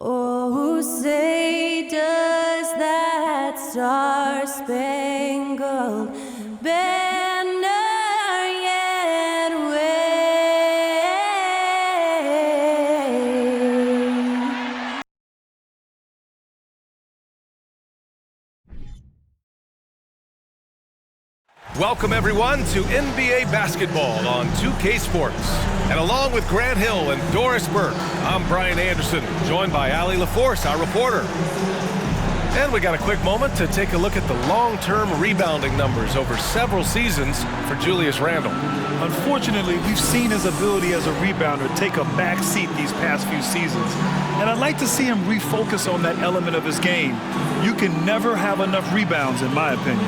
Oh, say does that star-spangled banner yet wave? Welcome, everyone, to NBA basketball on 2K Sports. And along with Grant Hill and Doris Burke, I'm Brian Anderson, joined by Allie LaForce, our reporter. And we got a quick moment to take a look at the long-term rebounding numbers over several seasons for Julius Randle. Unfortunately, we've seen his ability as a rebounder take a back seat these past few seasons. And I'd like to see him refocus on that element of his game. You can never have enough rebounds, in my opinion.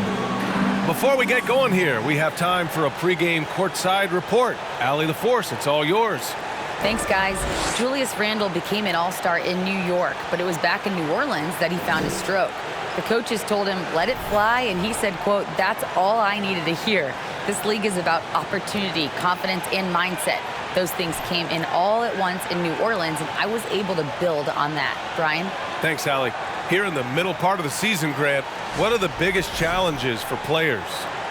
Before we get going here, we have time for a pregame courtside report. Allie LaForce, it's all yours. Thanks, guys. Julius Randle became an all-star in New York, but it was back in New Orleans that he found his stroke. The coaches told him, let it fly, and he said, quote, that's all I needed to hear. This league is about opportunity, confidence, and mindset. Those things came in all at once in New Orleans, and I was able to build on that. Brian? Thanks, Allie. Here in the middle part of the season, Grant, what are the biggest challenges for players?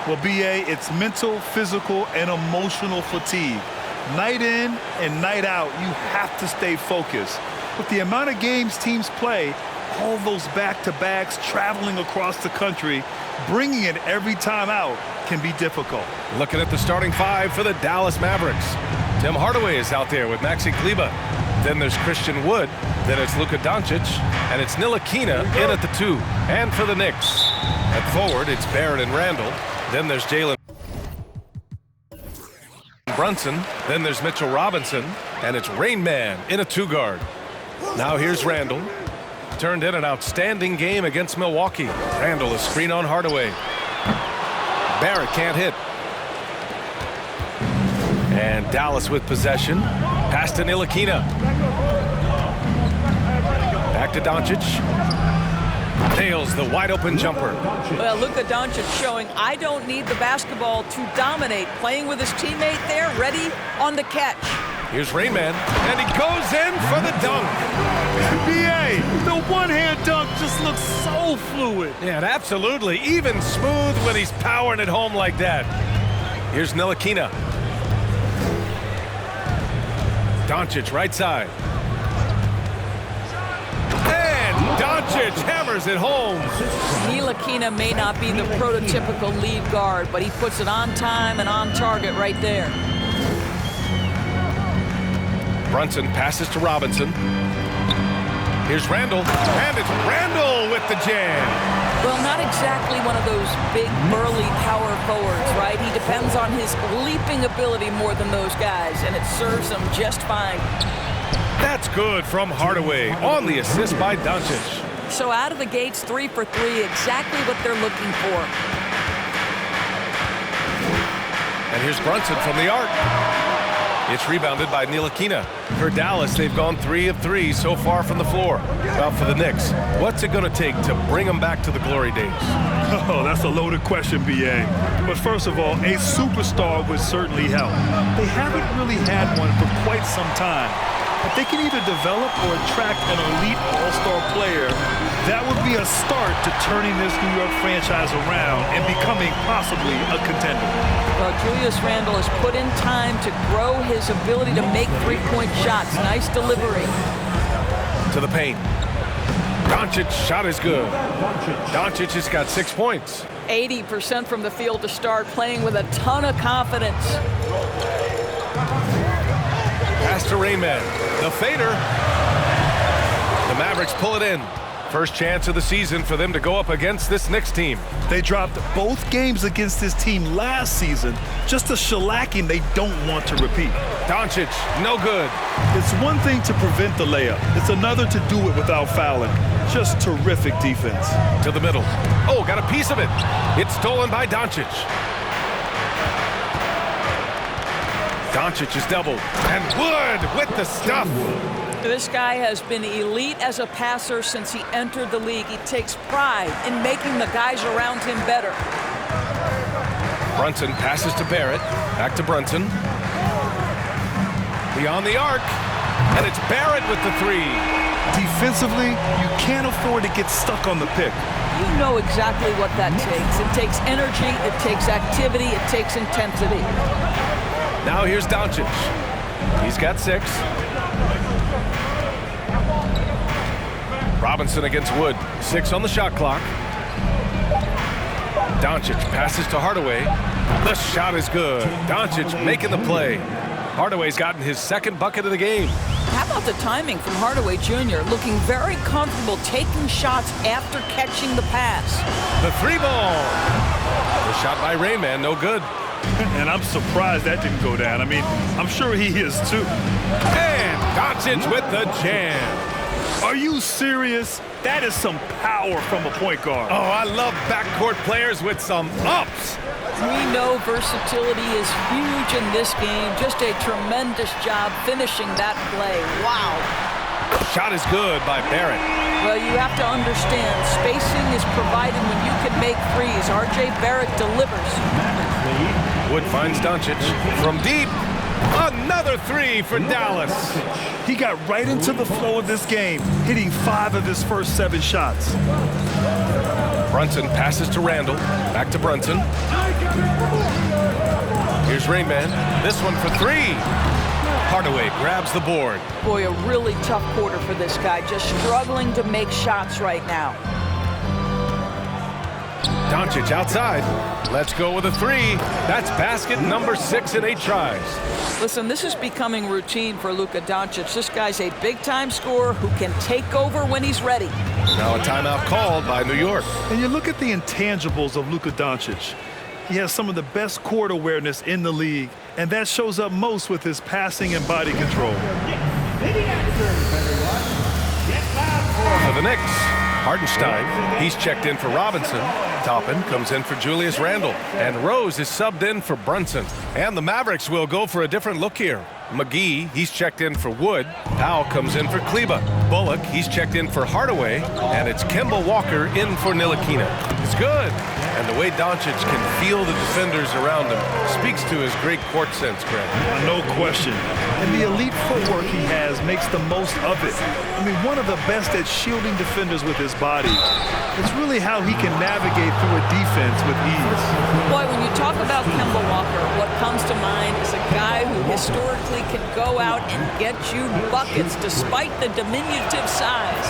Well, B.A., it's mental, physical, and emotional fatigue. Night in and night out, you have to stay focused. With the amount of games teams play, all those back-to-backs, traveling across the country, bringing it every time out can be difficult. Looking at the starting five for the Dallas Mavericks. Tim Hardaway is out there with Maxi Kleber. Then there's Christian Wood. Then it's Luka Doncic. And it's Ntilikina in at the 2. And for the Knicks, at forward, it's Barrett and Randle. Then there's Jalen Brunson. Then there's Mitchell Robinson. And it's Rain Man in a 2-guard. Now here's Randle. Turned in an outstanding game against Milwaukee. Randle is screen on Hardaway. Barrett can't hit. And Dallas with possession. Pass to Ntilikina. Back to Doncic. Nails the wide-open jumper. Well, Luka Doncic showing I don't need the basketball to dominate. Playing with his teammate there, ready on the catch. Here's Rayman, and he goes in for the dunk. B.A., the one-hand dunk just looks so fluid. Yeah, absolutely. Even smooth when he's powering it home like that. Here's Ntilikina. Doncic, right side. And Doncic hammers it home. Ntilikina may not be the prototypical lead guard, but he puts it on time and on target right there. Brunson passes to Robinson. Here's Randle, and it's Randle with the jam. Well, not exactly one of those big, burly power forwards, right? He depends on his leaping ability more than those guys, and it serves him just fine. That's good from Hardaway on the assist by Doncic. So out of the gates, 3 for 3, exactly what they're looking for. And here's Brunson from the arc. It's rebounded by Ntilikina. For Dallas, they've gone 3 of 3 so far from the floor. Well, for the Knicks, what's it going to take to bring them back to the glory days? Oh, that's a loaded question, B.A. But first of all, a superstar would certainly help. They haven't really had one for quite some time. If they can either develop or attract an elite all-star player, that would be a start to turning this New York franchise around and becoming possibly a contender. Well, Julius Randle has put in time to grow his ability to make three-point shots. Nice delivery. To the paint. Doncic's shot is good. Doncic has got 6 points. 80% from the field to start, playing with a ton of confidence. Pass to Rayman. The fader. The Mavericks pull it in. First chance of the season for them to go up against this Knicks team. They dropped both games against this team last season. Just a shellacking they don't want to repeat. Doncic, no good. It's one thing to prevent the layup. It's another to do it without fouling. Just terrific defense. To the middle. Oh, got a piece of it. It's stolen by Doncic. Doncic is doubled. And Wood with the stuff. This guy has been elite as a passer since he entered the league. He takes pride in making the guys around him better. Brunson passes to Barrett. Back to Brunson. Beyond the arc. And it's Barrett with the 3. Defensively, you can't afford to get stuck on the pick. You know exactly what that takes. It takes energy, it takes activity, it takes intensity. Now here's Doncic. He's got 6. Robinson against Wood. 6 on the shot clock. Doncic passes to Hardaway. The shot is good. Doncic making the play. Hardaway's gotten his 2nd bucket of the game. How about the timing from Hardaway Jr. looking very comfortable taking shots after catching the pass. The 3-ball. The shot by Rayman, no good. And I'm surprised that didn't go down. I mean, I'm sure he is too. And Doncic with the jam. Are you serious? That is some power from a point guard. Oh, I love backcourt players with some ups. We know versatility is huge in this game. Just a tremendous job finishing that play. Wow. Shot is good by Barrett. Well, you have to understand, spacing is provided when you can make threes. R.J. Barrett delivers. Wood finds Doncic from deep. Another 3 for Dallas. He got right into the flow of this game, hitting 5 of his first 7 shots. Brunson passes to Randall. Back to Brunson. Here's Rayman. This one for 3. Hardaway grabs the board. Boy, a really tough quarter for this guy. Just struggling to make shots right now. Doncic outside. Let's go with a 3. That's basket number 6 in 8 tries. Listen, this is becoming routine for Luka Doncic. This guy's a big-time scorer who can take over when he's ready. Now a timeout called by New York. And you look at the intangibles of Luka Doncic. He has some of the best court awareness in the league, and that shows up most with his passing and body control. For the Knicks, Hartenstein, he's checked in for Robinson. Toppin comes in for Julius Randle. And Rose is subbed in for Brunson. And the Mavericks will go for a different look here. McGee, he's checked in for Wood. Powell comes in for Kleba. Bullock, he's checked in for Hardaway. And it's Kemba Walker in for Ntilikina. It's good. And the way Doncic can feel the defenders around him speaks to his great court sense, Greg. No question. And the elite footwork he has makes the most of it. I mean, one of the best at shielding defenders with his body. It's really how he can navigate through a defense with ease. Boy, when you talk about Kemba Walker, what comes to mind is a guy who historically can go out and get you buckets despite the diminutive size.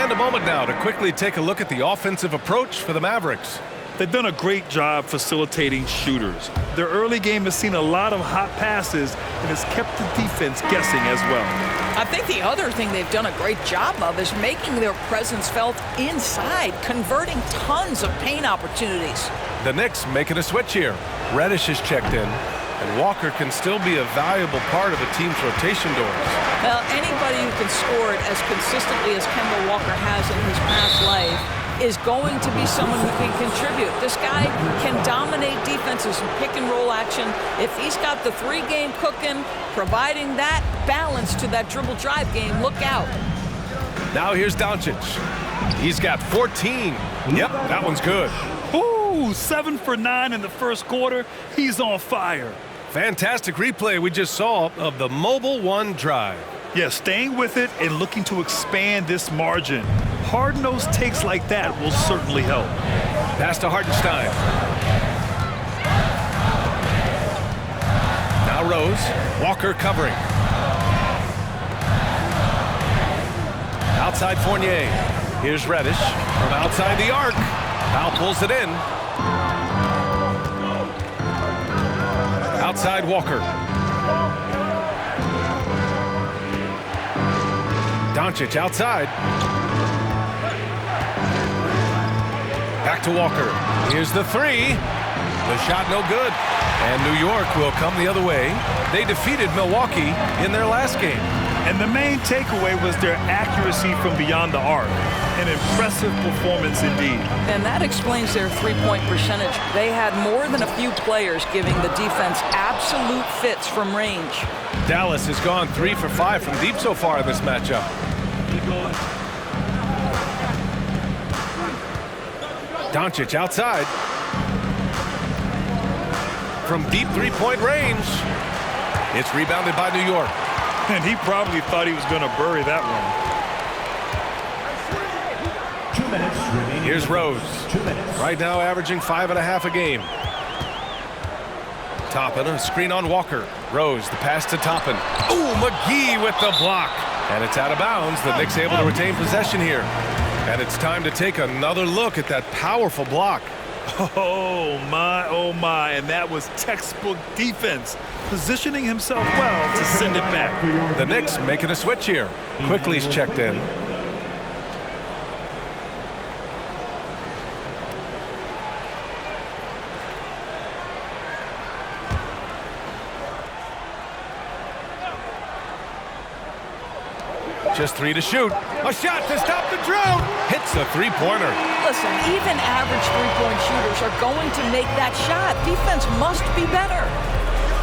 And a moment now to quickly take a look at the offensive approach for the Mavericks. They've done a great job facilitating shooters. Their early game has seen a lot of hot passes and has kept the defense guessing as well. I think the other thing they've done a great job of is making their presence felt inside, converting tons of paint opportunities. The Knicks making a switch here. Reddish is checked in, and Walker can still be a valuable part of a team's rotation doors. Well, anybody who can score it as consistently as Kemba Walker has in his past life is going to be someone who can contribute. This guy can dominate defenses in pick-and-roll action. If he's got the 3-game cooking, providing that balance to that dribble drive game, look out. Now here's Doncic. He's got 14. Yep, that one's good. Ooh, 7 for 9 in the first quarter. He's on fire. Fantastic replay we just saw of the Mobile One drive. Yeah, staying with it and looking to expand this margin. Hard-nosed takes like that will certainly help. Pass to Hartenstein. Now Rose. Walker covering. Outside Fournier. Here's Reddish from outside the arc. Powell pulls it in. Outside Walker. Doncic outside. Back to Walker. Here's the 3. The shot no good. And New York will come the other way. They defeated Milwaukee in their last game. And the main takeaway was their accuracy from beyond the arc. An impressive performance indeed. And that explains their three-point percentage. They had more than a few players giving the defense absolute fits from range. Dallas has gone 3 for 5 from deep so far in this matchup. Doncic outside. From deep three-point range. It's rebounded by New York. And he probably thought he was going to bury that one. Here's Rose. Right now averaging 5.5 a game. Toppin, a screen on Walker. Rose, the pass to Toppin. Ooh, McGee with the block. And it's out of bounds. The Knicks able to retain possession here. And it's time to take another look at that powerful block. Oh my, and that was textbook defense. Positioning himself well to send it back. The Knicks making a switch here. Quickly's checked in. Just 3 to shoot. A shot to stop the drought. Hits a three-pointer. Listen, even average three-point shooters are going to make that shot. Defense must be better.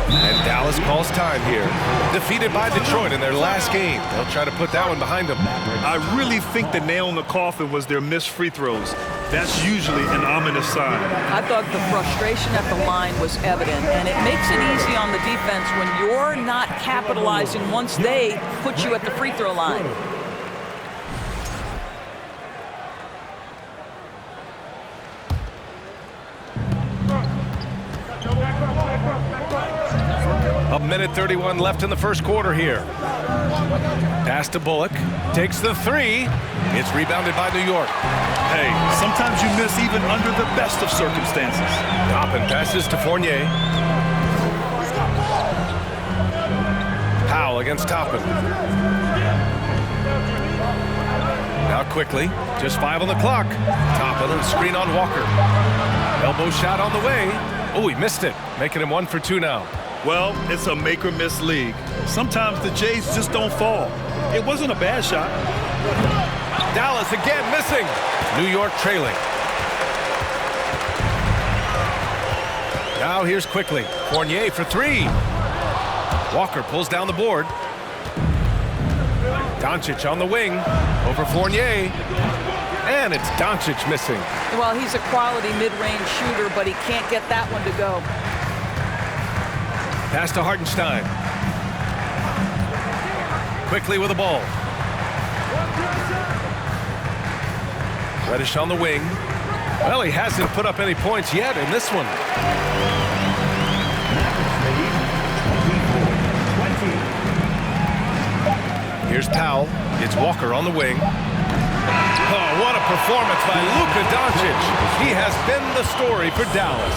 And Dallas calls time here. Defeated by Detroit in their last game. They'll try to put that one behind them. I really think the nail in the coffin was their missed free throws. That's usually an ominous sign. I thought the frustration at the line was evident, and it makes it easy on the defense when you're not capitalizing once they put you at the free throw line. A minute 31 left in the first quarter here. Pass to Bullock. Takes the three. It's rebounded by New York. Hey, sometimes you miss even under the best of circumstances. Toppin passes to Fournier. Powell against Toppin. Now quickly, just 5 on the clock. Toppin, a screen on Walker. Elbow shot on the way. Oh, he missed it, making him 1 for 2 now. Well, it's a make-or-miss league. Sometimes the Jays just don't fall. It wasn't a bad shot. Dallas again missing. New York trailing. Now here's quickly. Fournier for 3. Walker pulls down the board. Doncic on the wing. Over Fournier. And it's Doncic missing. Well, he's a quality mid-range shooter, but he can't get that one to go. Pass to Hartenstein. Quickly with the ball. Reddish on the wing. Well, he hasn't put up any points yet in this one. Here's Powell. It's Walker on the wing. Oh, what a performance by Luka Doncic. He has been the story for Dallas.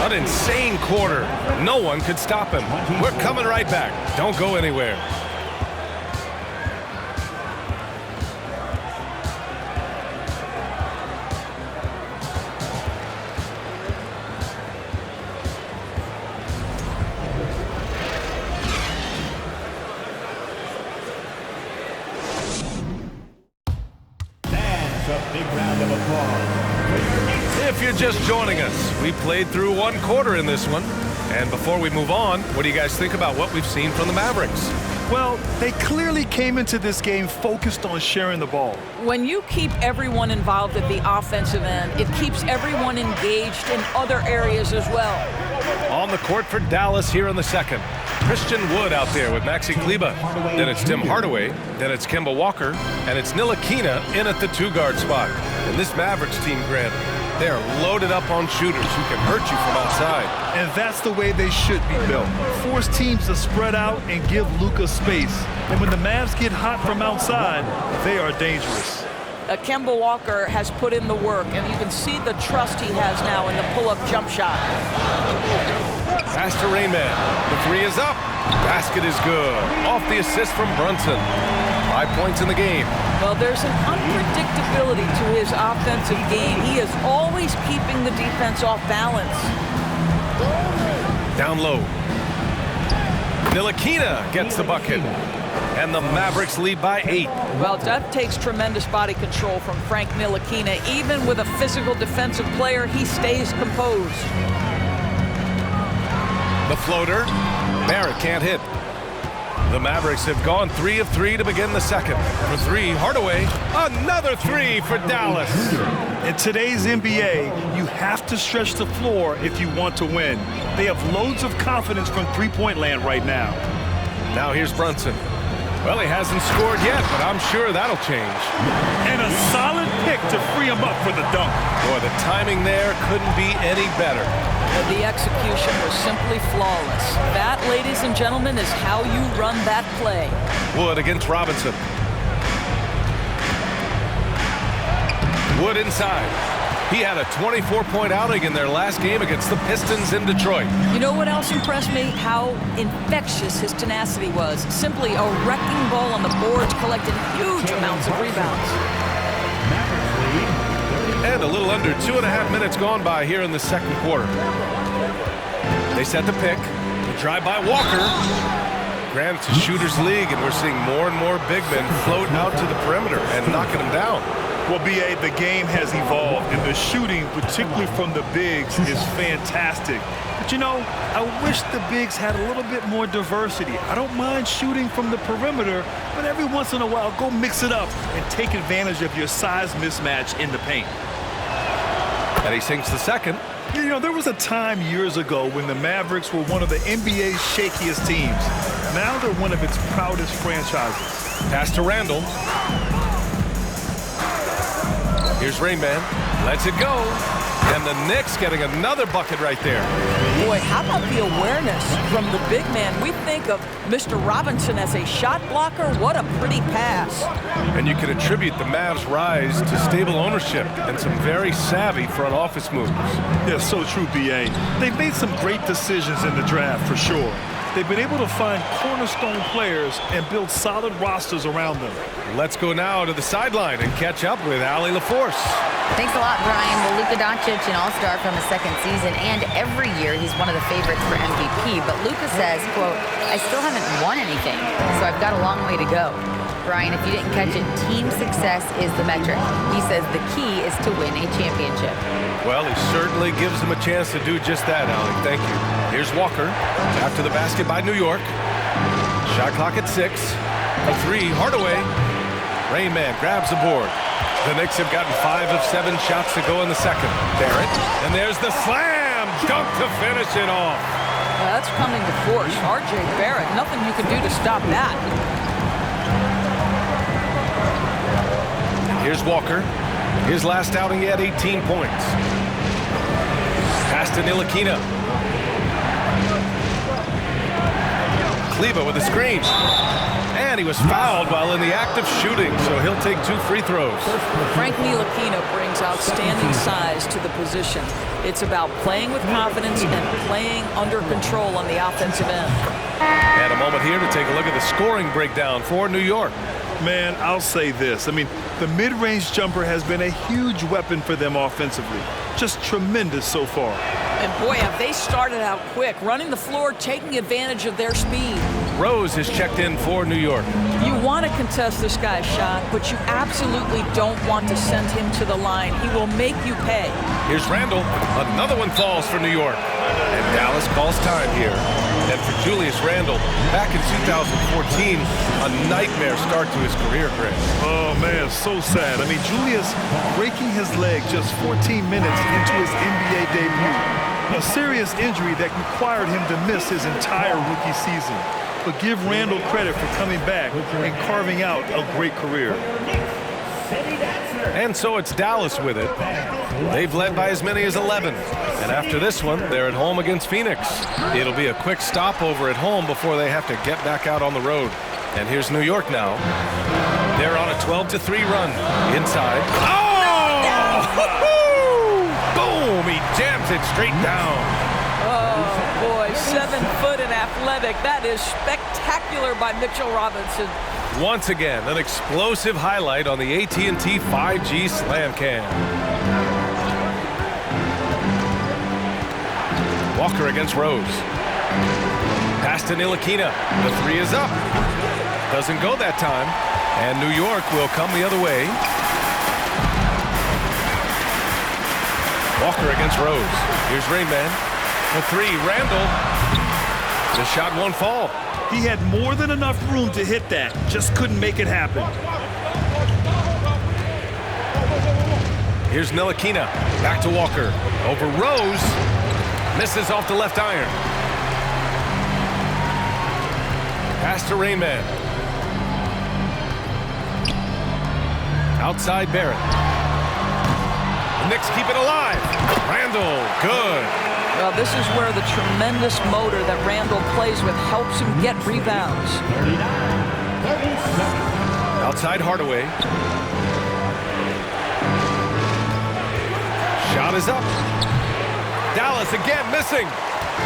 An insane quarter. No one could stop him. We're coming right back. Don't go anywhere. If you're just joining us, we played through 1 quarter in this one. And before we move on, what do you guys think about what we've seen from the Mavericks? Well, they clearly came into this game focused on sharing the ball. When you keep everyone involved at the offensive end, it keeps everyone engaged in other areas as well. On the court for Dallas here in the second. Christian Wood out there with Maxi Kleber. Then it's Tim Hardaway. Then it's Kemba Walker. And it's Ntilikina in at the 2-guard spot. And this Mavericks team, Grant, they are loaded up on shooters who can hurt you from outside. And that's the way they should be built. Force teams to spread out and give Luka space. And when the Mavs get hot from outside, they are dangerous. Kemba Walker has put in the work, and you can see the trust he has now in the pull-up jump shot. Pass to Rayman. The 3 is up. Basket is good. Off the assist from Brunson. 5 points in the game. Well, there's an unpredictability to his offensive game. He is always keeping the defense off balance. Down low. Ntilikina gets the bucket. And the Mavericks lead by 8. Well, that takes tremendous body control from Frank Ntilikina. Even with a physical defensive player, he stays composed. The floater. Barrett can't hit. The Mavericks have gone 3 of 3 to begin the second. For 3, Hardaway. Another 3 for Dallas. In today's NBA, you have to stretch the floor if you want to win. They have loads of confidence from three-point land right now. Now here's Brunson. Well, he hasn't scored yet, but I'm sure that'll change. And a solid pick to free him up for the dunk. Boy, the timing there couldn't be any better. The execution was simply flawless. That, ladies and gentlemen, is how you run that play. Wood against Robinson. Wood inside. He had a 24-point outing in their last game against the Pistons in Detroit. You know what else impressed me? How infectious his tenacity was. Simply a wrecking ball on the boards, collecting huge amounts of rebounds. And a little under 2.5 minutes gone by here in the second quarter. They set the pick. The drive by Walker. Granted, it's a shooter's league, and we're seeing more and more big men float out to the perimeter and knocking them down. Well, B.A., the game has evolved, and the shooting, particularly from the bigs, is fantastic. But, you know, I wish the bigs had a little bit more diversity. I don't mind shooting from the perimeter, but every once in a while, go mix it up and take advantage of your size mismatch in the paint. And he sinks the second. You know, there was a time years ago when the Mavericks were one of the NBA's shakiest teams. Now they're one of its proudest franchises. Pass to Randall. Here's Rain Man. Lets it go. And the Knicks getting another bucket right there. Boy, how about the awareness from the big man? We think of Mr. Robinson as a shot blocker. What a pretty pass. And you can attribute the Mavs' rise to stable ownership and some very savvy front office moves. Yeah, so true, B.A. They've made some great decisions in the draft, for sure. They've been able to find cornerstone players and build solid rosters around them. Let's go now to the sideline and catch up with Allie LaForce. Thanks a lot, Brian. Well, Luka Doncic, an all-star from his second season, and every year he's one of the favorites for MVP. But Luka says, quote, I still haven't won anything, so I've got a long way to go. Brian, if you didn't catch it, team success is the metric. He says the key is to win a championship. Well, he certainly gives them a chance to do just that, Allie. Thank you. Here's Walker. After the basket by New York. Shot clock at 6. A 3, Hardaway. Rain Man grabs the board. The Knicks have gotten 5 of 7 shots to go in the second. Barrett. And there's the slam dunk to finish it off. Well, that's coming to force. R.J. Barrett, nothing you can do to stop that. Here's Walker. His last outing, he had 18 points. Pass to Ntilikina. Kleba with a screen. And he was fouled while in the act of shooting, so he'll take 2 free throws. Frank Ntilikina brings outstanding size to the position. It's about playing with confidence and playing under control on the offensive end. And a moment here to take a look at the scoring breakdown for New York. Man, I'll say this. I mean, the mid-range jumper has been a huge weapon for them offensively. Just tremendous so far. And boy, have they started out quick, running the floor, taking advantage of their speed. Rose is checked in for New York. You want to contest this guy's shot, but you absolutely don't want to send him to the line. He will make you pay. Here's Randall. Another one falls for New York. And Dallas calls time here. And for Julius Randle, back in 2014, a nightmare start to his career, Greg. Oh, man, so sad. I mean, Julius breaking his leg just 14 minutes into his NBA debut. A serious injury that required him to miss his entire rookie season. But give Randall credit for coming back and carving out a great career. And so it's Dallas with it. They've led by as many as 11. And after this one, they're at home against Phoenix. It'll be a quick stopover at home before they have to get back out on the road. And here's New York now. They're on a 12-3 run. Inside. Oh! Boom! He jams it straight down. Oh, boy, 7 foot and athletic. That is spectacular by Mitchell Robinson. Once again, an explosive highlight on the AT&T 5G Slam Cam. Walker against Rose. Pass to Ntilikina. The 3 is up. Doesn't go that time. And New York will come the other way. Walker against Rose. Here's Rain Man. The 3, Randall. The shot won't fall. He had more than enough room to hit that. Just couldn't make it happen. Here's Ntilikina. Back to Walker. Over Rose. Misses off the left iron. Pass to Rain Man. Outside Barrett. The Knicks keep it alive. Randall, good. Well, this is where the tremendous motor that Randall plays with helps him get rebounds. Outside Hardaway. Shot is up. Dallas again missing.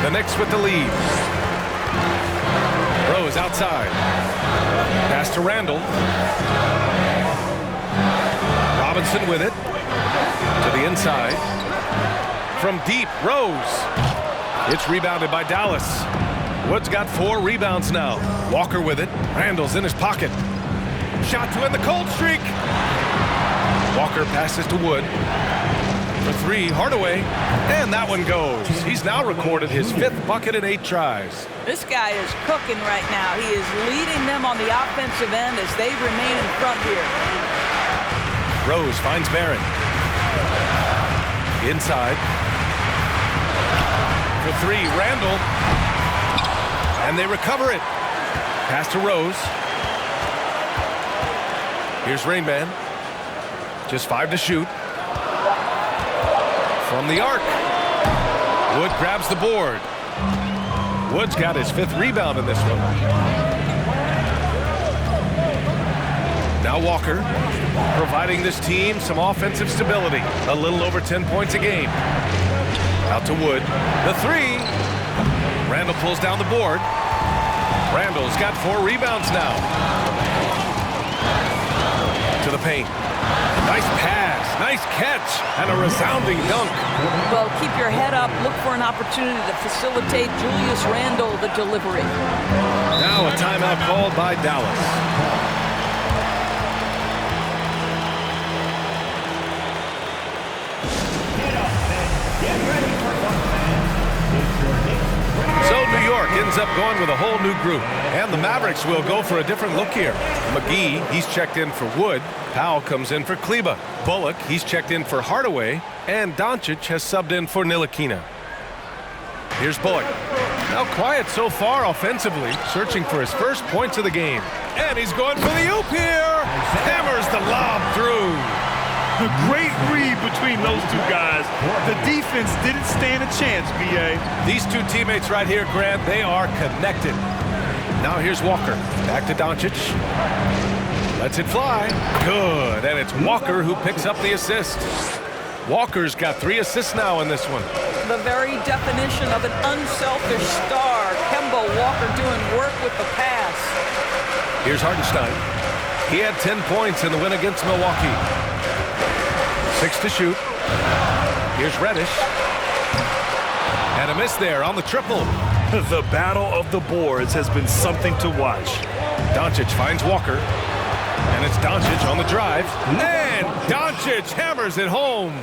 The Knicks with the lead. Rose outside. Pass to Randall. Robinson with it. To the inside. From deep, Rose. It's rebounded by Dallas. Wood's got 4 rebounds now. Walker with it. Randall's in his pocket. Shot to end the cold streak. Walker passes to Wood. For 3, Hardaway. And that one goes. He's now recorded his 5th bucket in 8 tries. This guy is cooking right now. He is leading them on the offensive end as they remain in front here. Rose finds Barrett. Inside. For 3, Randall. And they recover it. Pass to Rose. Here's Rain Man. Just 5 to shoot. From the arc. Wood grabs the board. Wood's got his 5th rebound in this one. Now Walker, providing this team some offensive stability. A little over 10 points a game. Out to Wood. The 3. Randall pulls down the board. Randall's got 4 rebounds now. To the paint. Nice pass, nice catch, and a resounding dunk. Well, keep your head up. Look for an opportunity to facilitate Julius Randle the delivery. Now a timeout called by Dallas. So New York ends up going with a whole new group. And the Mavericks will go for a different look here. McGee, he's checked in for Wood. Powell comes in for Kleba. Bullock, he's checked in for Hardaway. And Doncic has subbed in for Ntilikina. Here's Bullock. Now quiet so far offensively, searching for his first points of the game. And he's going for the oop here. Hammers the lob through. A great read between those 2 guys. The defense didn't stand a chance, B.A. These 2 teammates right here, Grant, they are connected. Now here's Walker. Back to Doncic. Lets it fly. Good. And it's Walker who picks up the assist. Walker's got 3 assists now in this one. The very definition of an unselfish star. Kemba Walker doing work with the pass. Here's Hartenstein. He had 10 points in the win against Milwaukee. 6 to shoot. Here's Reddish. And a miss there on the triple. The battle of the boards has been something to watch. Doncic finds Walker. And it's Doncic on the drive. And Doncic hammers it home.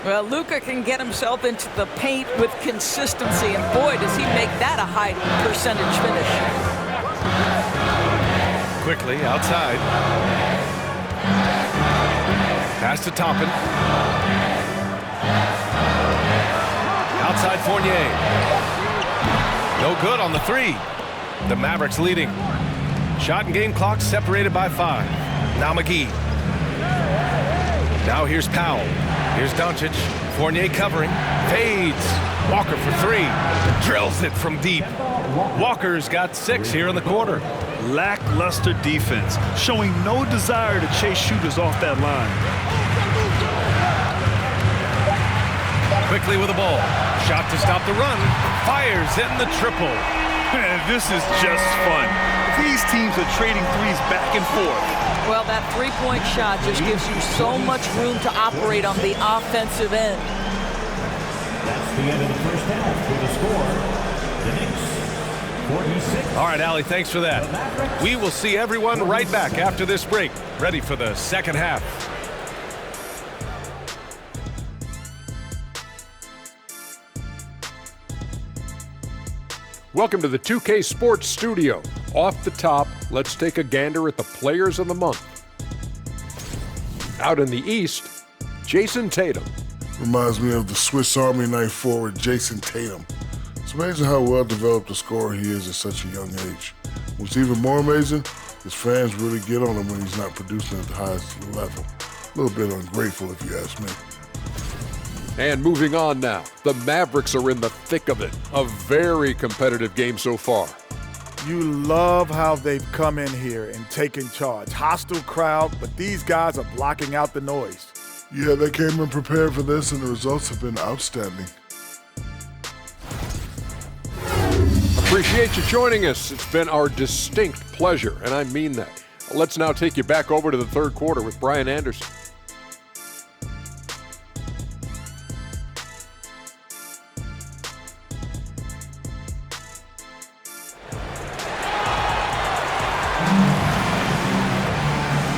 Well, Luka can get himself into the paint with consistency, and boy, does he make that a high percentage finish. Quickly outside. Pass to Toppin. Outside Fournier. No good on the 3. The Mavericks leading. Shot and game clock separated by 5. Now McGee. Now here's Powell. Here's Doncic. Fournier covering. Fades. Walker for 3. Drills it from deep. Walker's got 6 here in the quarter. Lackluster defense, showing no desire to chase shooters off that line. Quickly with the ball. Shot to stop the run. Fires in the triple. Man, this is just fun. These teams are trading threes back and forth. Well, that three-point shot just gives you so much room to operate on the offensive end. That's the end of the first half with the score. The Knicks, 46. All right, Allie, thanks for that. We will see everyone right back after this break, ready for the second half. Welcome to the 2K Sports Studio. Off the top, let's take a gander at the Players of the Month. Out in the East, Jason Tatum. Reminds me of the Swiss Army knife forward Jason Tatum. It's amazing how well developed a scorer he is at such a young age. What's even more amazing, his fans really get on him when he's not producing at the highest level. A little bit ungrateful, if you ask me. And moving on now, the Mavericks are in the thick of it. A very competitive game so far. You love how they've come in here and taken charge. Hostile crowd, but these guys are blocking out the noise. Yeah, they came in prepared for this, and the results have been outstanding. Appreciate you joining us. It's been our distinct pleasure, and I mean that. Let's now take you back over to the third quarter with Brian Anderson.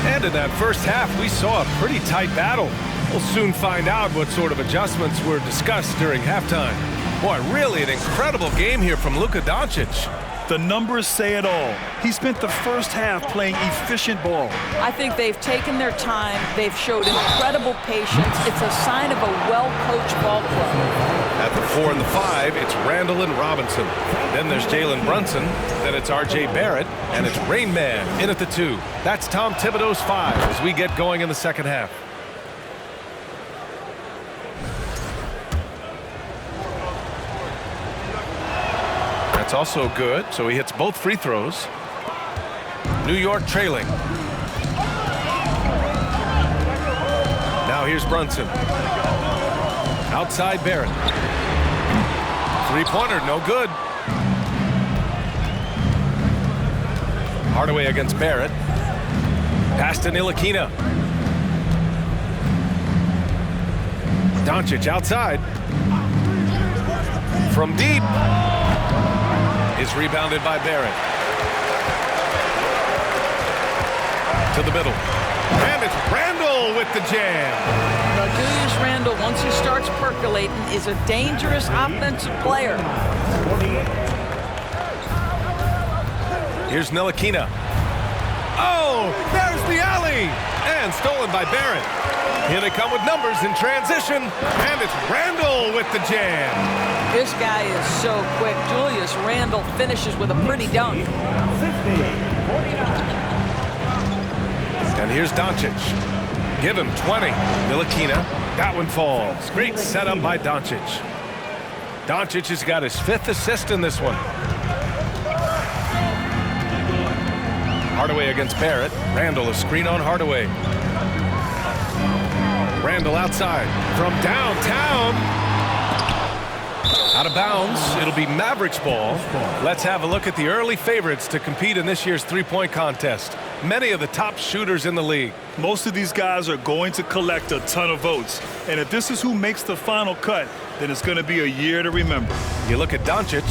And in that first half, we saw a pretty tight battle. We'll soon find out what sort of adjustments were discussed during halftime. Boy, really an incredible game here from Luka Doncic. The numbers say it all. He spent the first half playing efficient ball. I think they've taken their time. They've showed incredible patience. It's a sign of a well-coached ball club. At the 4 and the 5, it's Randall and Robinson. Then there's Jalen Brunson. Then it's R.J. Barrett. And it's Rain Man in at the 2. That's Tom Thibodeau's 5 as we get going in the second half. That's also good, so he hits both free throws. New York trailing. Now here's Brunson. Outside Barrett. Three-pointer, no good. Hardaway against Barrett. Pass to Ntilikina. Doncic outside. From deep. Is rebounded by Barrett. To the middle. And it's Randall with the jam. Now, Julius Randle, once he starts percolating, is a dangerous offensive player. Here's Ntilikina. Oh, there's the alley. And stolen by Barrett. Here they come with numbers in transition. And it's Randall with the jam. This guy is so quick. Julius Randle finishes with a pretty dunk. And here's Doncic. Give him 20. Ntilikina. That one falls. Great setup by Doncic. Doncic has got his 5th assist in this one. Hardaway against Barrett. Randall, a screen on Hardaway. Randall outside. From downtown. Out of bounds. It'll be Mavericks ball. Let's have a look at the early favorites to compete in this year's three-point contest. Many of the top shooters in the league. Most of these guys are going to collect a ton of votes. And if this is who makes the final cut, then it's going to be a year to remember. You look at Doncic.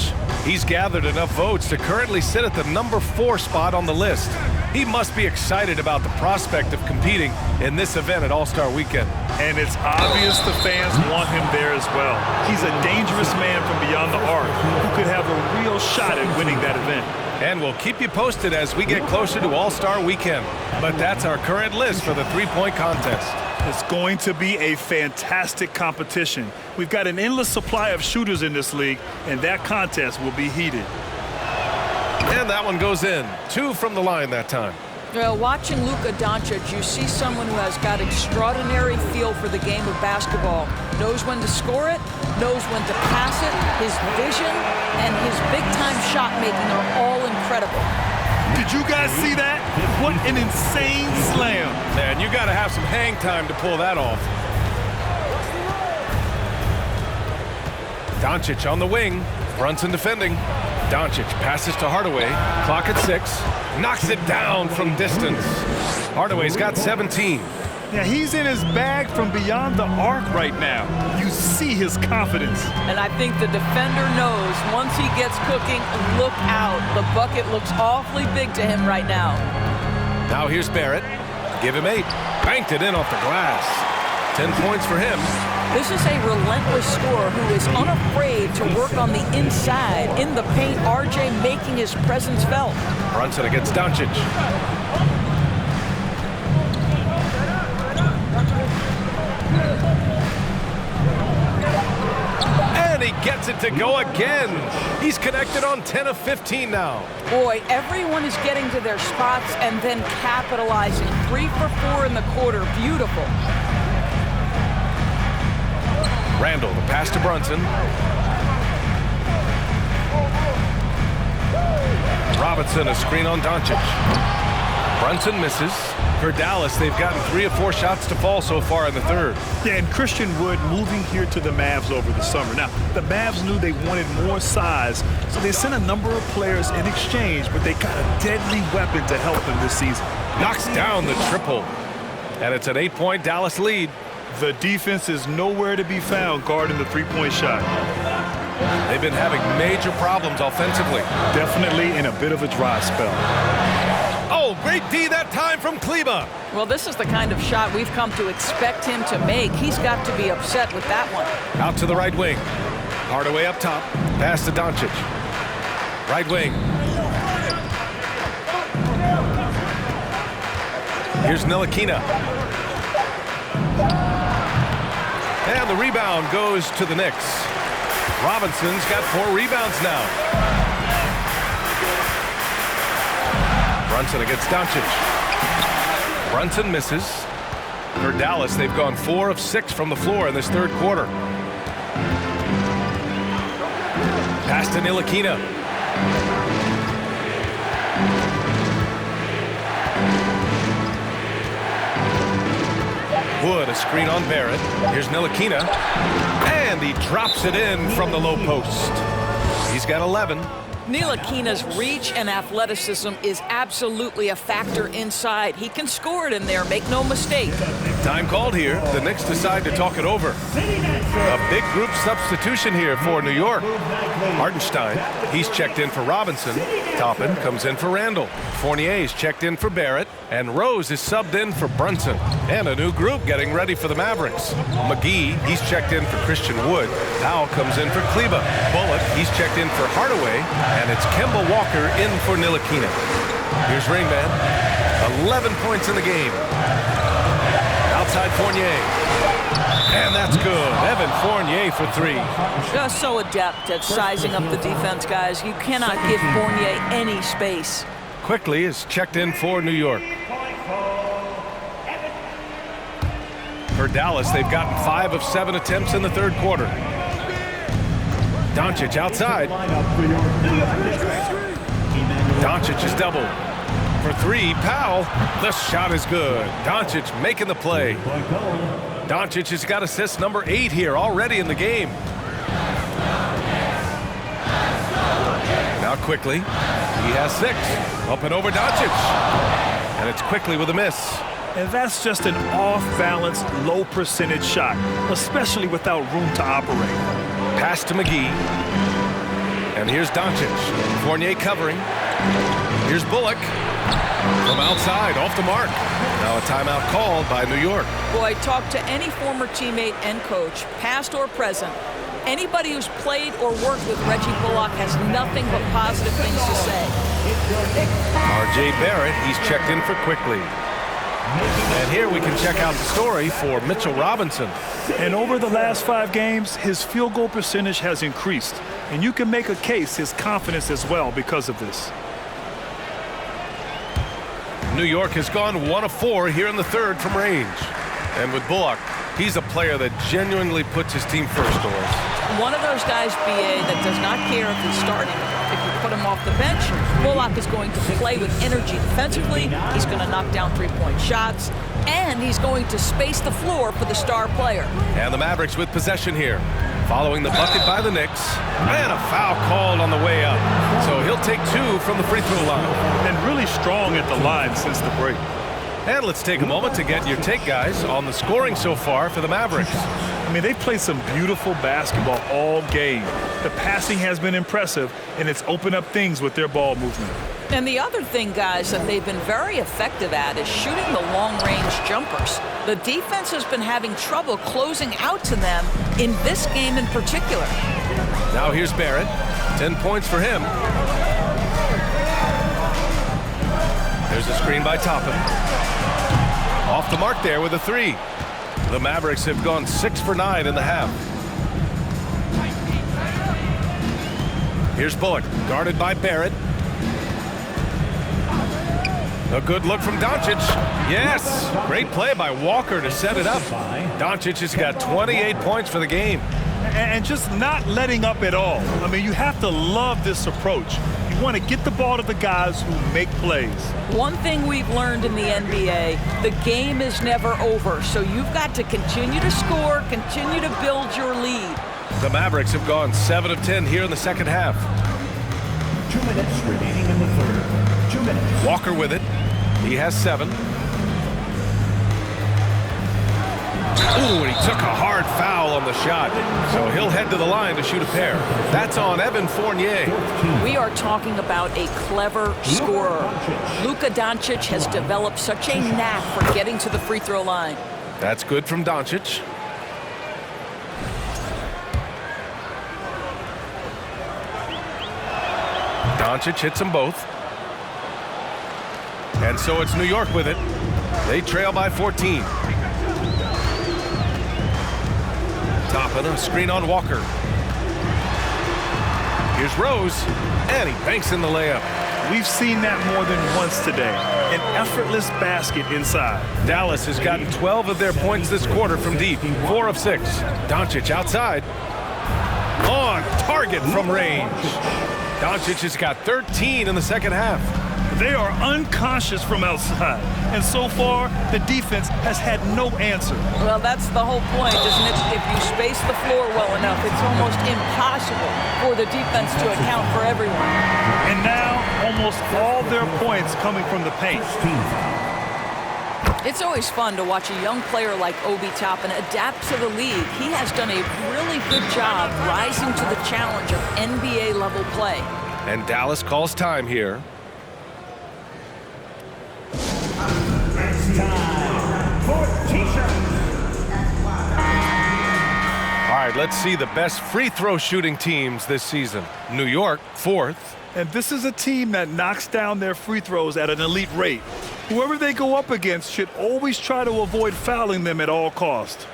He's gathered enough votes to currently sit at the number 4 spot on the list. He must be excited about the prospect of competing in this event at All-Star Weekend. And it's obvious the fans want him there as well. He's a dangerous man from beyond the arc who could have a real shot at winning that event. And we'll keep you posted as we get closer to All-Star Weekend. But that's our current list for the three-point contest. It's going to be a fantastic competition. We've got an endless supply of shooters in this league, and that contest will be heated. And that one goes in. 2 from the line that time. Well, watching Luka Doncic, you see someone who has got extraordinary feel for the game of basketball. Knows when to score it, knows when to pass it. His vision and his big-time shot making are all incredible. Did you guys see that? What an insane slam. Man, you got to have some hang time to pull that off. Doncic on the wing. Brunson defending. Doncic passes to Hardaway. Clock at 6. Knocks it down from distance. Hardaway's got 17. Now, he's in his bag from beyond the arc right now. You see his confidence. And I think the defender knows once he gets cooking, look out. The bucket looks awfully big to him right now. Now here's Barrett. Give him 8. Banked it in off the glass. 10 points for him. This is a relentless scorer who is unafraid to work on the inside. In the paint, RJ making his presence felt. Brunson against Doncic. And he gets it to go again. He's connected on 10 of 15 now. Boy, everyone is getting to their spots and then capitalizing. 3 for 4 in the quarter. Beautiful. Randall, the pass to Brunson. Robinson, a screen on Doncic. Brunson misses. For Dallas, they've gotten 3 of 4 shots to fall so far in the third. Yeah, and Christian Wood moving here to the Mavs over the summer. Now, the Mavs knew they wanted more size, so they sent a number of players in exchange, but they got a deadly weapon to help them this season. Knocks down the triple. And it's an 8-point Dallas lead. The defense is nowhere to be found guarding the three-point shot. They've been having major problems offensively. Definitely in a bit of a dry spell. Oh, great D that time from Kleba. Well, this is the kind of shot we've come to expect him to make. He's got to be upset with that one. Out to the right wing. Hardaway up top. Pass to Doncic. Right wing. Here's Ntilikina. And the rebound goes to the Knicks. Robinson's got 4 rebounds now. Brunson against Doncic. Brunson misses. For Dallas, they've gone 4 of 6 from the floor in this third quarter. Pass to Ntilikina. Wood, a screen on Barrett. Here's Ntilikina. And he drops it in from the low post. He's got 11. Ntilikina's reach and athleticism is absolutely a factor inside. He can score it in there, make no mistake. Time called here. The Knicks decide to talk it over. A big group substitution here for New York. Hartenstein, he's checked in for Robinson. Toppin comes in for Randall. Fournier's checked in for Barrett. And Rose is subbed in for Brunson. And a new group getting ready for the Mavericks. McGee, he's checked in for Christian Wood. Powell comes in for Kleba. Bullock, he's checked in for Hardaway. And it's Kemba Walker in for Ntilikina. Here's Rainman. 11 points in the game. Outside Fournier. And that's good. Evan Fournier for 3. Just so adept at sizing up the defense, guys. You cannot give Fournier any space. Quickly is checked in for New York. For Dallas, they've gotten 5 of 7 attempts in the third quarter. Doncic outside. Doncic is doubled. For 3, Powell. The shot is good. Doncic making the play. Doncic has got assist number 8 here already in the game. Now quickly, he has 6. Up and over Doncic. And it's quickly with a miss. And that's just an off-balance, low-percentage shot, especially without room to operate. Pass to McGee. And here's Doncic. Fournier covering. Here's Bullock. From outside, off the mark. Now a timeout called by New York. Boy, talk to any former teammate and coach, past or present. Anybody who's played or worked with Reggie Bullock has nothing but positive things to say. R.J. Barrett, he's checked in for Quickly. And here we can check out the story for Mitchell Robinson. And over the last 5 games, his field goal percentage has increased. And you can make a case his confidence as well because of this. New York has gone 1 of 4 here in the third from range. And with Bullock, he's a player that genuinely puts his team first, Doris. One of those guys, BA, that does not care if he's starting. If you put him off the bench, Bullock is going to play with energy defensively. He's going to knock down 3-point shots. And he's going to space the floor for the star player. And the Mavericks with possession here. Following the bucket by the Knicks. And a foul called on the way up. So he'll take 2 from the free throw line. And really strong at the line since the break. And let's take a moment to get your take, guys, on the scoring so far for the Mavericks. I mean, they played some beautiful basketball all game. The passing has been impressive, and it's opened up things with their ball movement. And the other thing, guys, that they've been very effective at is shooting the long-range jumpers. The defense has been having trouble closing out to them in this game in particular. Now here's Barrett. 10 points for him. There's a screen by Toppin. Off the mark there with a 3. The Mavericks have gone 6 for 9 in the half. Here's Bullock, guarded by Barrett. A good look from Doncic. Yes, great play by Walker to set it up. Doncic has got 28 points for the game. And just not letting up at all. I mean, you have to love this approach. You want to get the ball to the guys who make plays. One thing we've learned in the NBA, the game is never over. So you've got to continue to score, continue to build your lead. The Mavericks have gone 7 of 10 here in the second half. 2 minutes remaining in the third. 2 minutes. Walker with it. He has 7. Ooh, and he took a hard foul on the shot. So he'll head to the line to shoot a pair. That's on Evan Fournier. We are talking about a clever scorer. Luka Doncic has developed such a knack for getting to the free throw line. That's good from Doncic. Doncic hits them both. And so it's New York with it. They trail by 14. Top of the screen on Walker. Here's Rose, and he banks in the layup. We've seen that more than once today. An effortless basket inside. Dallas has gotten 12 of their points this quarter from deep, 4 of 6. Doncic outside. On target from range. Doncic has got 13 in the second half. They are unconscious from outside. And so far, the defense has had no answer. Well, that's the whole point, isn't it? If you space the floor well enough, it's almost impossible for the defense to account for everyone. And now, almost all their points coming from the paint. It's always fun to watch a young player like Obi Toppin adapt to the league. He has done a really good job rising to the challenge of NBA-level play. And Dallas calls time here. Time for T-shirts. All right, let's see the best free throw shooting teams this season. New York, 4th. And this is a team that knocks down their free throws at an elite rate. Whoever they go up against should always try to avoid fouling them at all costs.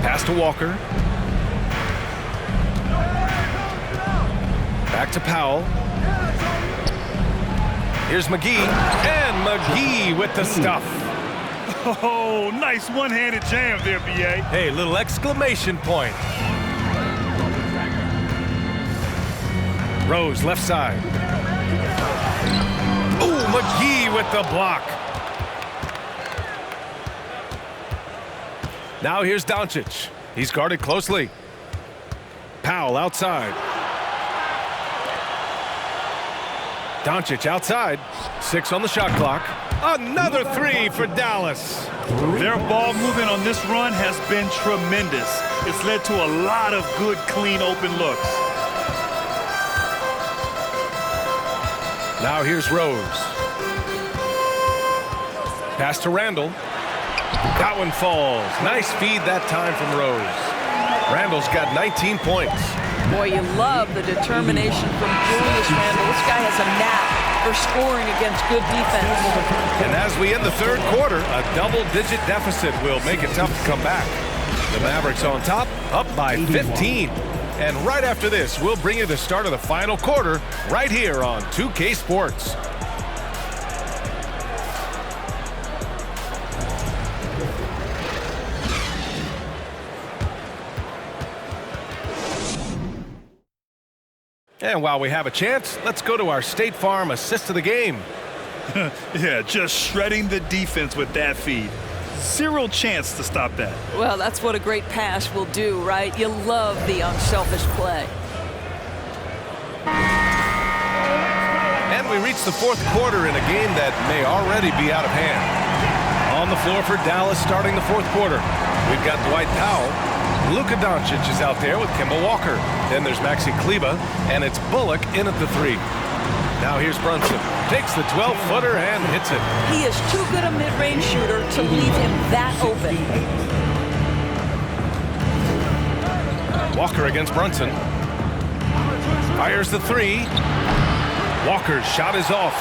Pass to Walker. Back to Powell. Here's McGee. And McGee with the stuff. Oh, nice one-handed jam there, B.A. Hey, little exclamation point. Rose, left side. Ooh, McGee with the block. Now here's Doncic. He's guarded closely. Powell outside. Doncic outside. 6 on the shot clock. Another 3 for Dallas. Their ball movement on this run has been tremendous. It's led to a lot of good, clean, open looks. Now here's Rose. Pass to Randall. That one falls. Nice feed that time from Rose. Randall's got 19 points. Boy, you love the determination from Julius Randle. This guy has a knack for scoring against good defense. And as we end the third quarter, a double-digit deficit will make it tough to come back. The Mavericks on top, up by 15. And right after this, we'll bring you the start of the final quarter right here on 2K Sports. And while we have a chance, let's go to our State Farm assist of the game. Yeah, just shredding the defense with that feed. Zero chance to stop that. Well, that's what a great pass will do, right? You love the unselfish play. And we reach the fourth quarter in a game that may already be out of hand. On the floor for Dallas starting the fourth quarter. We've got Dwight Powell. Luka Doncic is out there with Kemba Walker. Then there's Maxi Kleber, and it's Bullock in at the 3. Now here's Brunson. Takes the 12-footer and hits it. He is too good a mid-range shooter to leave him that open. Walker against Brunson. Fires the 3. Walker's shot is off.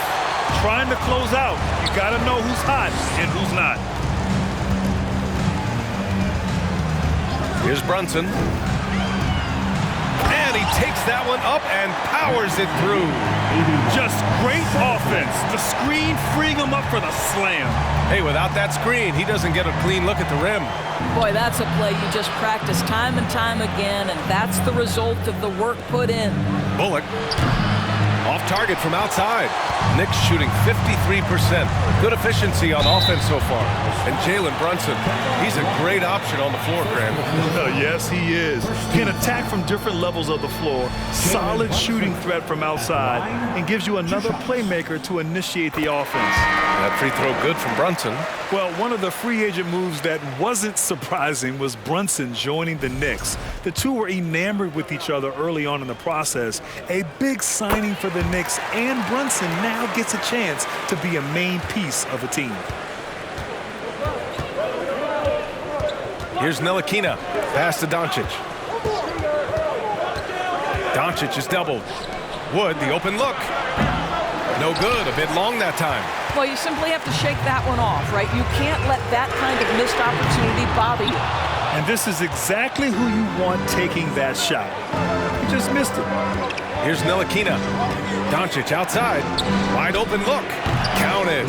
Trying to close out. You got to know who's hot and who's not. Here's Brunson. And he takes that one up and powers it through. Just great offense. The screen freeing him up for the slam. Hey, without that screen, he doesn't get a clean look at the rim. Boy, that's a play you just practice time and time again, and that's the result of the work put in. Bullock. Off target from outside. Knicks shooting 53%. Good efficiency on offense so far. And Jalen Brunson, he's a great option on the floor, Grant. Yes, he is. Can attack from different levels of the floor, solid shooting threat from outside, and gives you another playmaker to initiate the offense. That free throw good from Brunson. Well, one of the free agent moves that wasn't surprising was Brunson joining the Knicks. The two were enamored with each other early on in the process. A big signing for the Knicks, and Brunson now gets a chance to be a main piece of a team. Here's Ntilikina. Pass to Doncic. Doncic is doubled. Wood, the open look. No good. A bit long that time. Well, you simply have to shake that one off, right? You can't let that kind of missed opportunity bother you. And this is exactly who you want taking that shot. He just missed it. Here's Ntilikina. Doncic outside. Wide open look. Counted.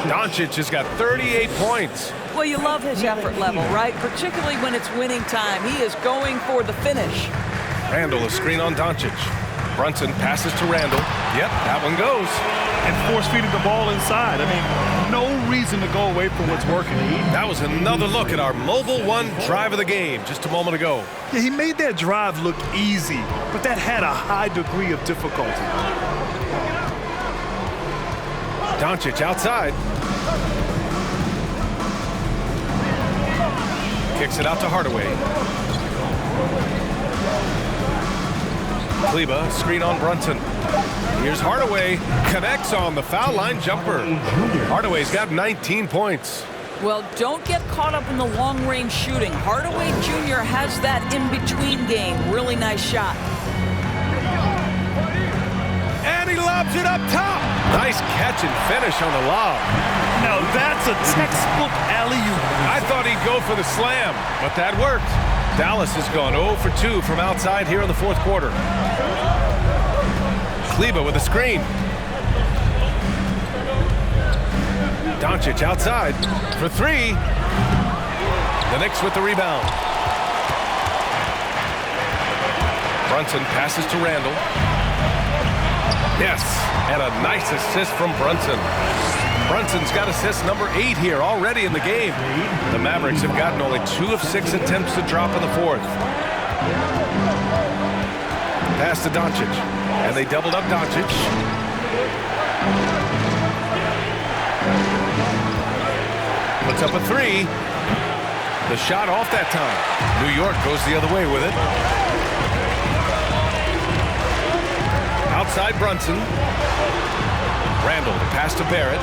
Doncic has got 38 points. Well, you love his effort level, right? Particularly when it's winning time. He is going for the finish. Randall, a screen on Doncic. Brunson passes to Randall. Yep, that one goes. And force-feeding the ball inside. I mean, no reason to go away from what's working. That was another look at our Mobile One drive of the game just a moment ago. Yeah, he made that drive look easy, but that had a high degree of difficulty. Doncic outside. Kicks it out to Hardaway. Kleba, screen on Brunson. Here's Hardaway. Connects on the foul line jumper. Hardaway's got 19 points. Well, don't get caught up in the long-range shooting. Hardaway Jr. has that in-between game. Really nice shot. And he lobs it up top. Nice catch and finish on the lob. Now that's a textbook alley-oop. I thought he'd go for the slam, but that worked. Dallas has gone 0 for 2 from outside here in the fourth quarter. Kleba with a screen. Doncic outside for 3. The Knicks with the rebound. Brunson passes to Randall. Yes, and a nice assist from Brunson. Brunson's got assist number 8 here already in the game. The Mavericks have gotten only 2 of 6 attempts to drop in the fourth. Pass to Doncic, and they doubled up Doncic. Puts up a 3. The shot off that time. New York goes the other way with it. Outside Brunson. Randall, the pass to Barrett.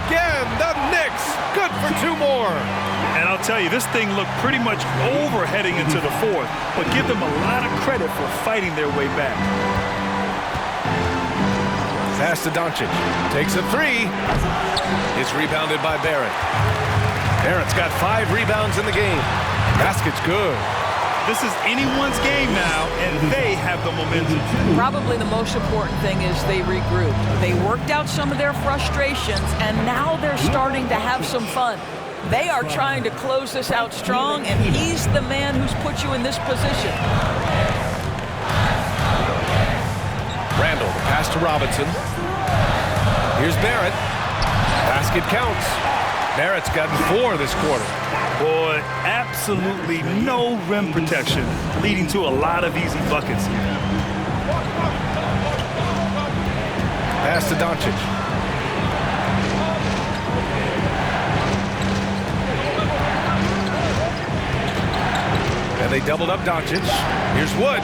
Again, the Knicks, good for 2 more. And I'll tell you, this thing looked pretty much over heading into the fourth, but give them a lot of credit for fighting their way back. Pass to Doncic, takes a 3. It's rebounded by Barrett. Barrett's got 5 rebounds in the game. Basket's good. This is anyone's game now, and they have the momentum. Probably the most important thing is they regrouped. They worked out some of their frustrations, and now they're starting to have some fun. They are trying to close this out strong, and he's the man who's put you in this position. Randall, the pass to Robinson. Here's Barrett. Basket counts. Barrett's gotten 4 this quarter. Boy, absolutely no rim protection, leading to a lot of easy buckets here. Pass to Doncic. And they doubled up Doncic. Here's Wood.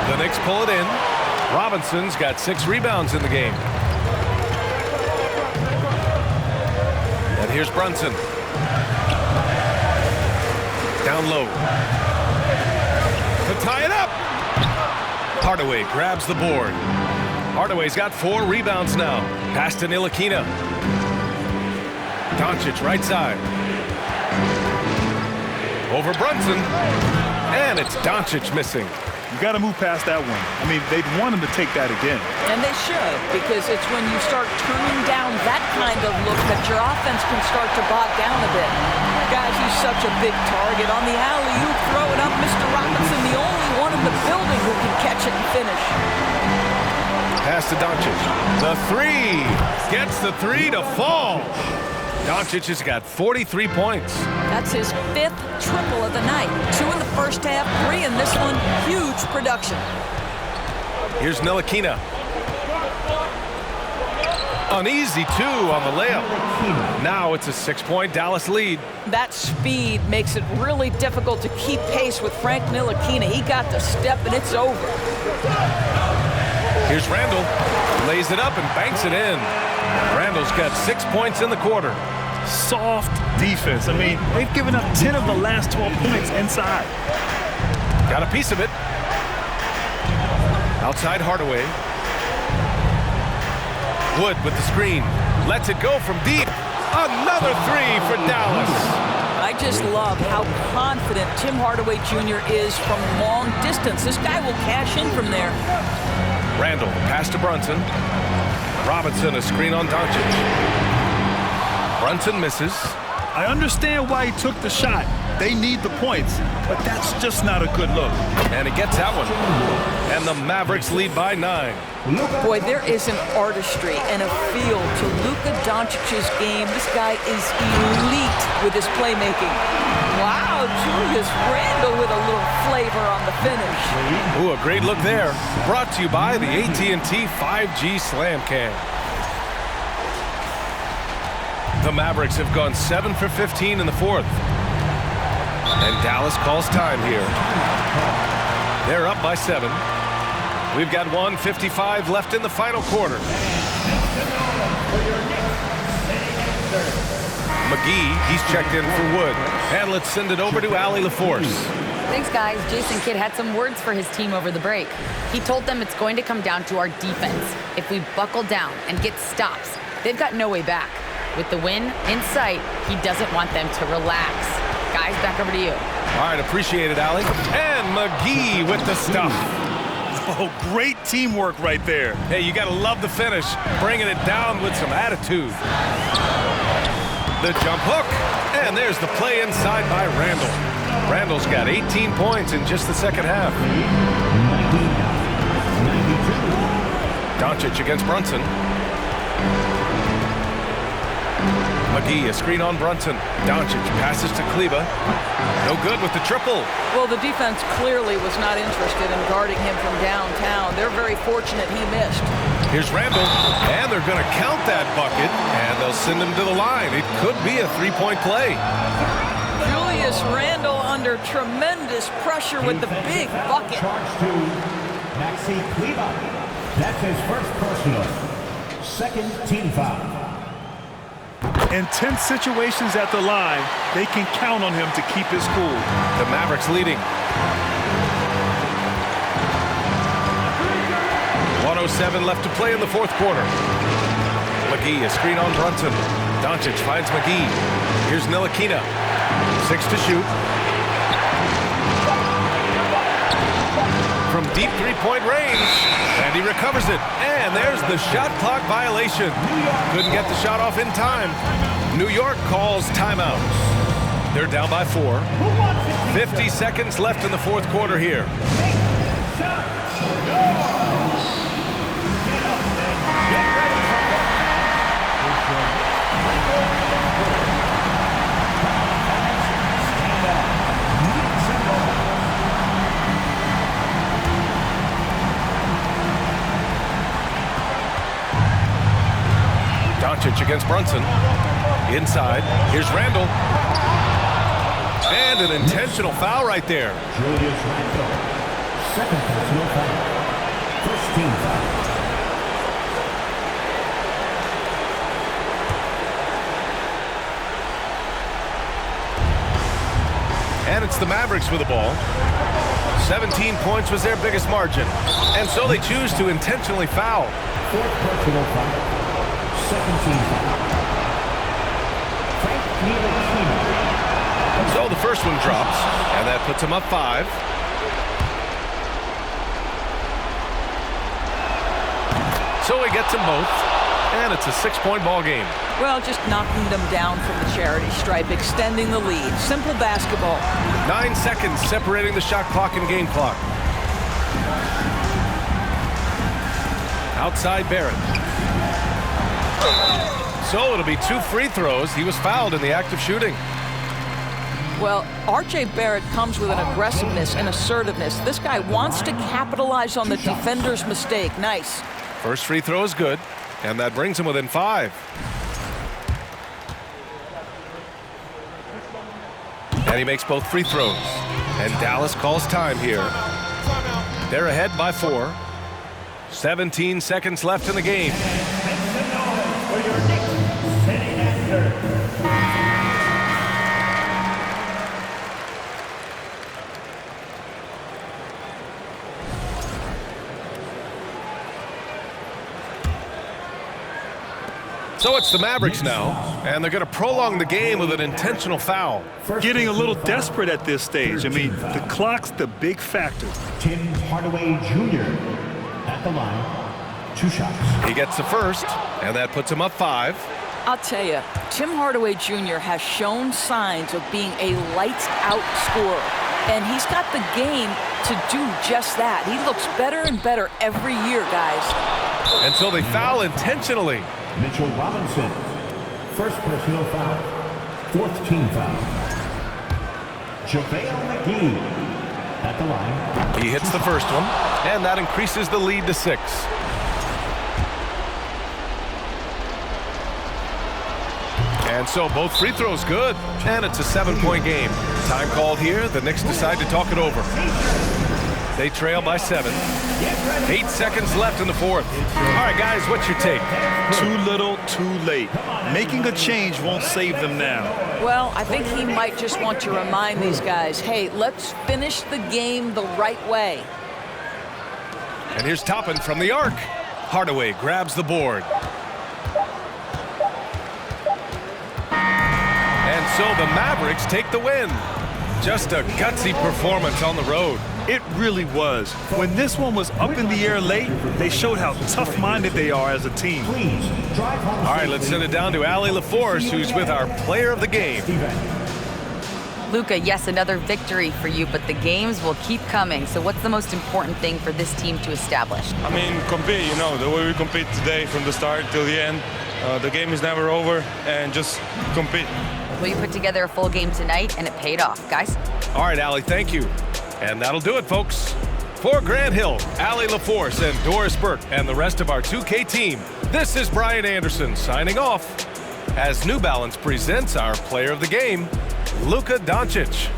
The Knicks pull it in. Robinson's got 6 rebounds in the game. And here's Brunson. Down low. To tie it up. Hardaway grabs the board. Hardaway's got 4 rebounds now. Pass to Ntilikina. Doncic right side. Over Brunson. And it's Doncic missing. You got to move past that one. I mean, they'd want him to take that again. And they should, because it's when you start turning down that kind of look that your offense can start to bog down a bit. Guys, he's such a big target. On the alley-oop, throw it up. Mr. Robinson, the only one in the building who can catch it and finish. Pass to Doncic. The three. Gets the three to fall. Doncic has got 43 points. That's his 5th triple of the night. 2 in the first half, 3 in this one. Huge production. Here's Ntilikina. An easy 2 on the layup. Now it's a 6-point Dallas lead. That speed makes it really difficult to keep pace with Frank Ntilikina. He got the step, and it's over. Here's Randall. Lays it up and banks it in. Randall's got 6 points in the quarter. Soft defense. I mean, they've given up 10 of the last 12 points inside. Got a piece of it. Outside Hardaway. Wood with the screen. Lets it go from deep. Another 3 for Dallas. I just love how confident Tim Hardaway Jr. is from long distance. This guy will cash in from there. Randall, pass to Brunson. Robinson, a screen on Doncic. Brunson misses. I understand why he took the shot. They need the points, but that's just not a good look. And he gets that one. And the Mavericks lead by 9. Boy, there is an artistry and a feel to Luka Doncic's game. This guy is elite with his playmaking. Wow, Julius Randle with a little flavor on the finish. Ooh, a great look there. Brought to you by the AT&T 5G Slam Cam. The Mavericks have gone 7 for 15 in the 4th. And Dallas calls time here. They're up by 7. We've got 1:55 left in the final quarter. McGee, he's checked in for Wood. And let's send it over to Allie LaForce. Thanks, guys. Jason Kidd had some words for his team over the break. He told them it's going to come down to our defense. If we buckle down and get stops, they've got no way back. With the win in sight, he doesn't want them to relax. Guys, back over to you. All right, appreciate it, Allie. And McGee with the stuff. Oh, great teamwork right there. Hey, you got to love the finish. Bringing it down with some attitude. The jump hook. And there's the play inside by Randall. Randall's got 18 points in just the second half. 92. Doncic against Brunson. McGee, a screen on Brunson. Doncic passes to Kleba. No good with the triple. Well, the defense clearly was not interested in guarding him from downtown. They're very fortunate he missed. Here's Randall, and they're going to count that bucket, and they'll send him to the line. It could be a 3-point play. Julius Randle under tremendous pressure with the big bucket. Charge to Maxi Kleba. That's his first personal. Second team foul. In tense situations at the line, they can count on him to keep his cool. The Mavericks leading. 1:07 left to play in the 4th quarter. McGee, a screen on Brunson. Doncic finds McGee. Here's Ntilikina. 6 to shoot. From deep 3-point range. And he recovers it. And there's the shot clock violation. Couldn't get the shot off in time. New York calls timeout. They're down by 4. 50 seconds left in the 4th quarter here. Doncic against Brunson. Inside. Here's Randall. And an intentional foul right there. Julius Randle. Second personal foul. First team foul. And it's the Mavericks with the ball. 17 points was their biggest margin. And so they choose to intentionally foul. Fourth personal foul. Second team foul. Frank Ntilikina. So So the first one drops, and that puts him up 5. So he gets them both, and it's a 6-point ball game. Well, just knocking them down from the charity stripe, extending the lead. Simple basketball. 9 seconds separating the shot clock and game clock. Outside Barrett. So it'll be 2 free throws. He was fouled in the act of shooting. Well, R.J. Barrett comes with an aggressiveness and assertiveness. This guy wants to capitalize on the defender's mistake. Nice. First free throw is good, and that brings him within 5. And he makes both free throws. And Dallas calls time here. They're ahead by 4. 17 seconds left in the game. So it's the Mavericks now, and they're going to prolong the game with an intentional foul. Getting a little desperate at this stage. I mean, the clock's the big factor. Tim Hardaway Jr. at the line. 2 shots. He gets the first, and that puts him up 5. I'll tell you, Tim Hardaway Jr. has shown signs of being a lights-out scorer, and he's got the game to do just that. He looks better and better every year, guys. And so they foul intentionally. Mitchell Robinson. First personal foul. 4th team foul. JaVale McGee at the line. He hits the first one, and that increases the lead to 6. And so both free throws good, and it's a 7-point game. Time called here. The Knicks decide to talk it over. They trail by 7. 8 seconds left in the 4th. All right, guys, what's your take? Too little, too late. Making a change won't save them now. Well, I think he might just want to remind these guys, hey, let's finish the game the right way. And here's Toppin from the arc. Hardaway grabs the board. And so the Mavericks take the win. Just a gutsy performance on the road. It really was. When this one was up in the air late, they showed how tough-minded they are as a team. All right, let's send it down to Allie LaForce, who's with our player of the game. Luka, yes, another victory for you, but the games will keep coming. So what's the most important thing for this team to establish? I mean, compete, the way we compete today from the start till the end. The game is never over, and just compete. Well, you put together a full game tonight, and it paid off, guys. All right, Allie, thank you. And that'll do it, folks. For Grant Hill, Allie LaForce, and Doris Burke, and the rest of our 2K team, this is Brian Anderson signing off as New Balance presents our player of the game, Luka Doncic.